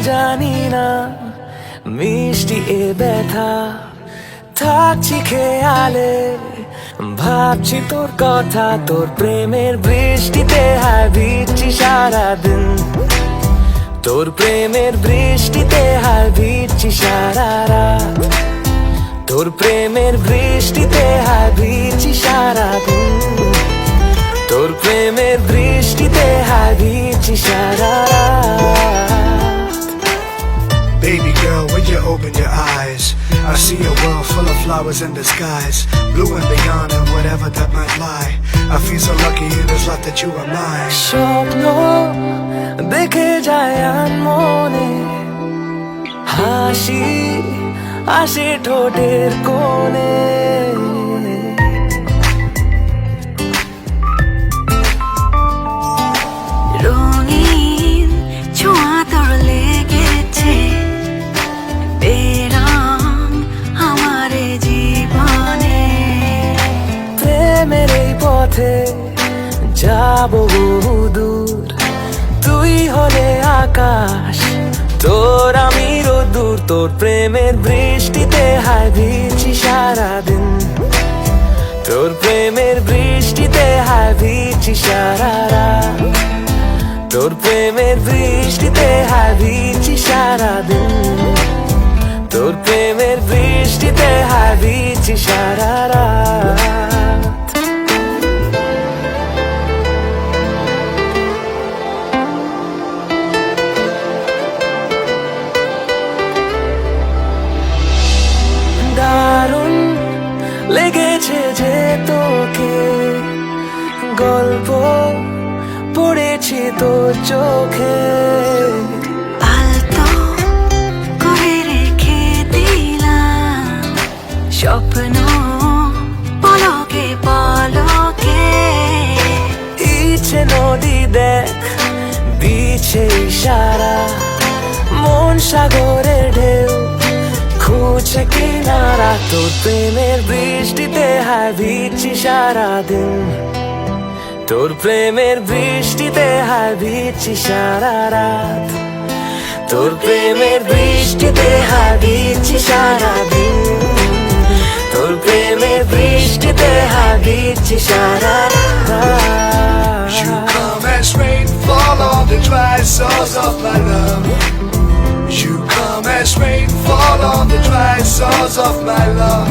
জানি না মিষ্টি এ ব্যথা থাকছি খেয়ালে ভাবছি তোর কথা তোর প্রেমের বৃষ্টিতে হায় ভিজছি সারাদিন তোর প্রেমের বৃষ্টিতে হায় ভিজছি সারা রাত তোর প্রেমের বৃষ্টিতে হায় ভিজছি সারাদিন তোর প্রেমের বৃষ্টিতে হায় ভিজছি সারা রাত Baby girl, when you open your eyes, I see a world full of flowers in the skies, blue and beyond and whatever that might lie. I feel so lucky in this life that you are mine. স্বপ্ন দেখে যায় মনে হাসি আসে ঠোঁটের কোণে রঙিন ছোঁয়া তোর লেগেছে বেরাম আমার জীবনে প্রেমের এই পথে যাব বহুদূর তুই হলে আকাশ তোর আমি রোদ্দুর তোর প্রেমের বৃষ্টিতে হায় ভিজছি সারাদিন তোর প্রেমের বৃষ্টিতে হায় ভিজছি সারা রাত তোর প্রেমের বৃষ্টিতে হায় ভিজছি সারাদিন তোর প্রেমের বৃষ্টিতে হায় ভিজছি সারা রাত দারুণ লেগেছে যে তোকে গল্প পড়েছি তোর চোখে আলতো করে রেখে দিলাম স্বপ্ন পলকে পলকে ইচ্ছে নদী দেখ দিচ্ছে ইশারা মন সাগরের ঢেউ খুঁজছে কিনারা তোর প্রেমের বৃষ্টিতে হায় ভিজছি সারাদিন তোর প্রেমের বৃষ্টিতে হায় ভিজছি সারা রাত তোর প্রেমের বৃষ্টিতে হায় ভিজছি সারাদিন তোর প্রেমের বৃষ্টিতে হায় ভিজছি সারা রাত You come as rainfall on the dry source of my love. You come as rainfall on the dry source of my love.